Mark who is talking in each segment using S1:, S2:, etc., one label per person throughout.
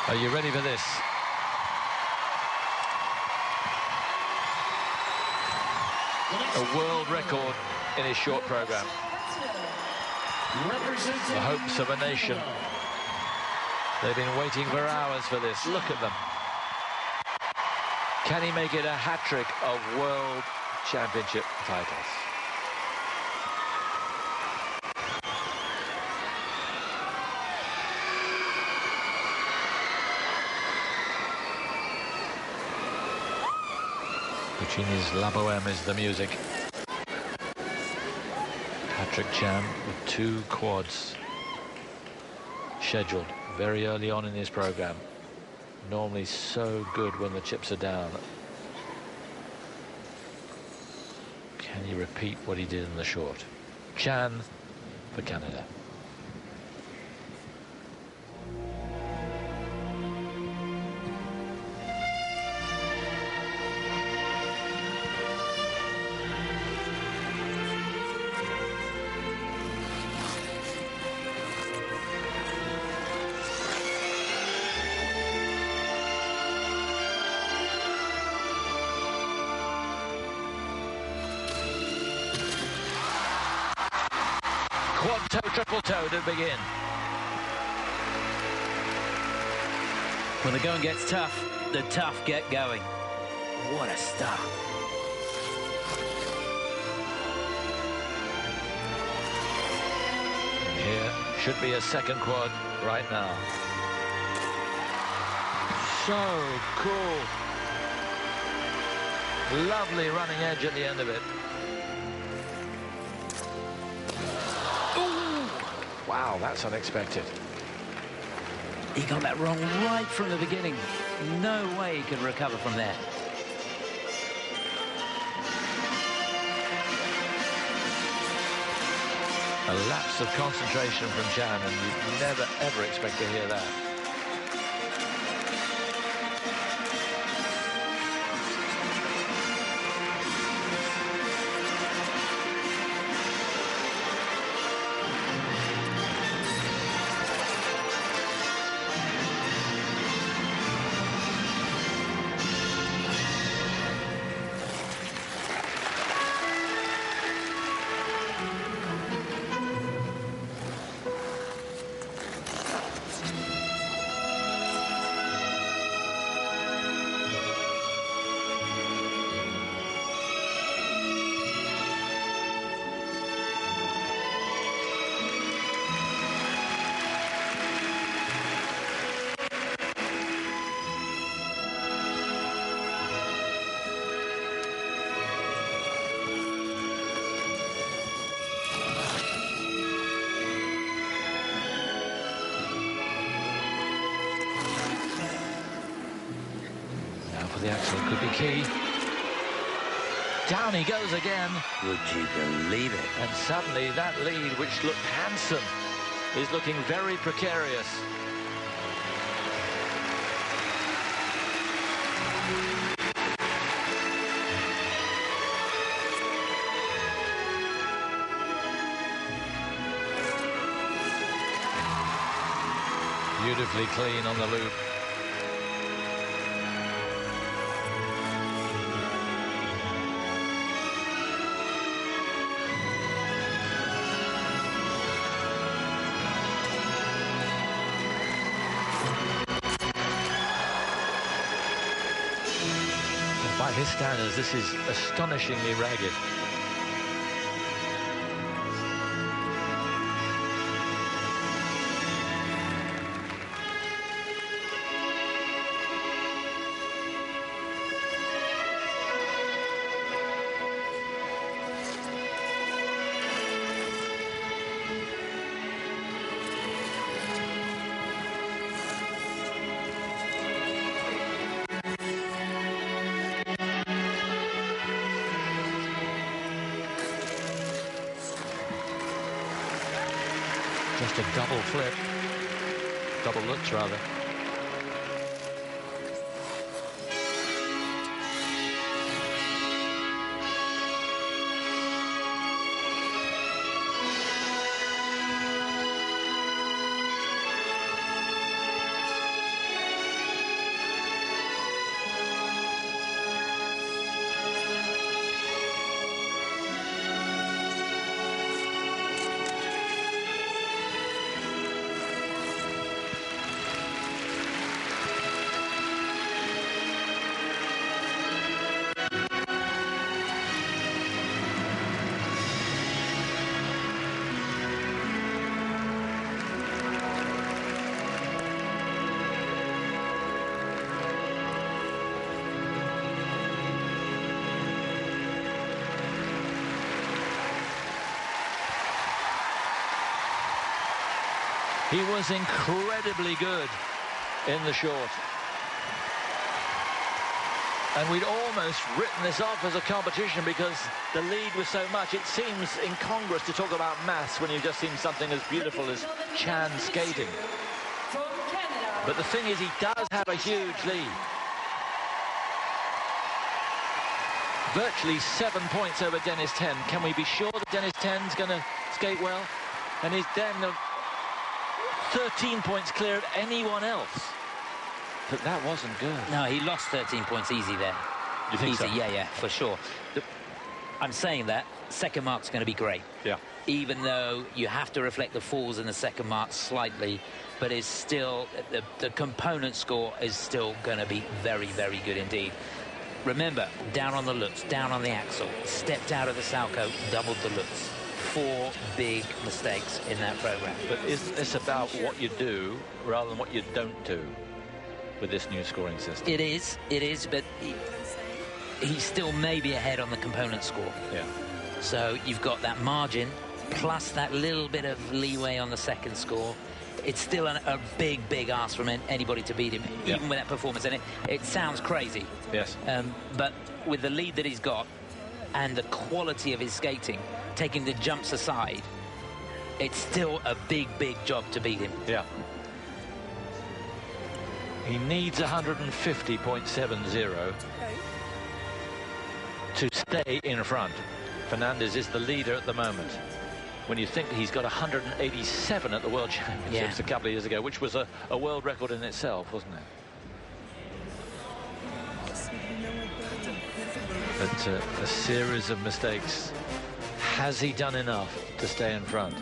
S1: Are you ready for this? A world record in his short program. The hopes of a nation. They've been waiting for hours for this. Look at them. Can he make it a hat-trick of world championship titles? Puccini's La Bohème is the music. Patrick Chan with 2 quads scheduled very early on in his program. Normally so good when the chips are down. Can he repeat what he did in the short? Chan for Canada. Quad toe, triple toe to begin.
S2: When the going gets tough, the tough get going. What a start.
S1: Here should be a second quad right now. So cool. Lovely running edge at the end of it. Wow, that's unexpected.
S2: He got that wrong right from the beginning. No way he can recover from that.
S1: A lapse of concentration from Chan, and you'd never, ever expect to hear that. The axel could be key. Down he goes again.
S2: Would you believe it?
S1: And suddenly that lead, which looked handsome, is looking very precarious. Beautifully clean on the loop. By his standards, this is astonishingly ragged. Just a double flip. Double looks, rather. He was incredibly good in the short. And we'd almost written this off as a competition because the lead was so much. It seems incongruous to talk about maths when you've just seen something as beautiful as Chan skating. But the thing is, he does have a huge lead. Virtually 7 points over Dennis Ten. Can we be sure that Dennis Ten's going to skate well? And he's then 13 points clear of anyone else. But that wasn't good.
S2: No, he lost 13 points easy there.
S1: You think
S2: easy,
S1: so?
S2: Yeah, for sure. I'm saying that second mark's going to be great.
S1: Yeah.
S2: Even though you have to reflect the falls in the second mark slightly, but it's still, the component score is still going to be very, very good indeed. Remember, down on the Lutz, down on the axle, stepped out of the Salchow, doubled the Lutz. 4 big mistakes in that program.
S1: But isn't this about what you do rather than what you don't do with this new scoring system?
S2: It is, but he's still maybe ahead on the component score.
S1: Yeah.
S2: So you've got that margin, plus that little bit of leeway on the second score. It's still a big, big ask from anybody to beat him,
S1: yeah.
S2: even with that performance. And it sounds crazy.
S1: Yes.
S2: But with the lead that he's got and the quality of his skating, taking the jumps aside, it's still a big, big job to beat him.
S1: Yeah. He needs 150.70 to stay in front. Fernandez is the leader at the moment. When you think he's got 187 at the World Championships a couple of years ago, which was a world record in itself, wasn't it? But a series of mistakes. Has he done enough to stay in front?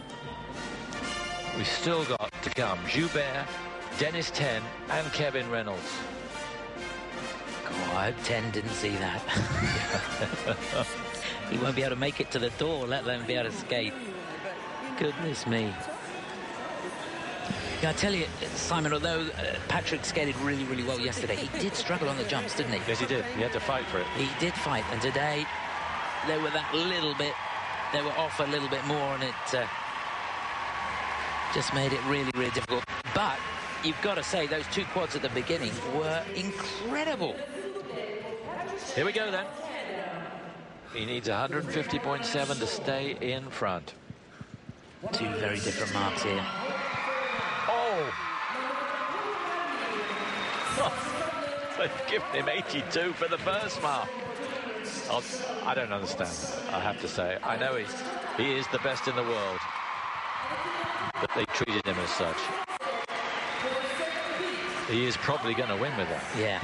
S1: We've still got to come Joubert, Dennis Ten and Kevin Reynolds.
S2: God, I hope Ten didn't see that. He won't be able to make it to the door, let alone be able to skate. Goodness me. Yeah, I tell you, Simon, although Patrick skated really, really well yesterday, he did struggle on the jumps, didn't he?
S1: Yes, he did. He had to fight for it.
S2: He did fight, and today they were that little bit, they were off a little bit more, and it just made it really, really difficult. But you've got to say, those 2 quads at the beginning were incredible.
S1: Here we go, then. He needs 150.7 to stay in front.
S2: 2 very different marks here.
S1: Oh! They've given him 82 for the first mark. I don't understand, I have to say. I know he is the best in the world, but they treated him as such. He is probably going to win with that.
S2: Yeah.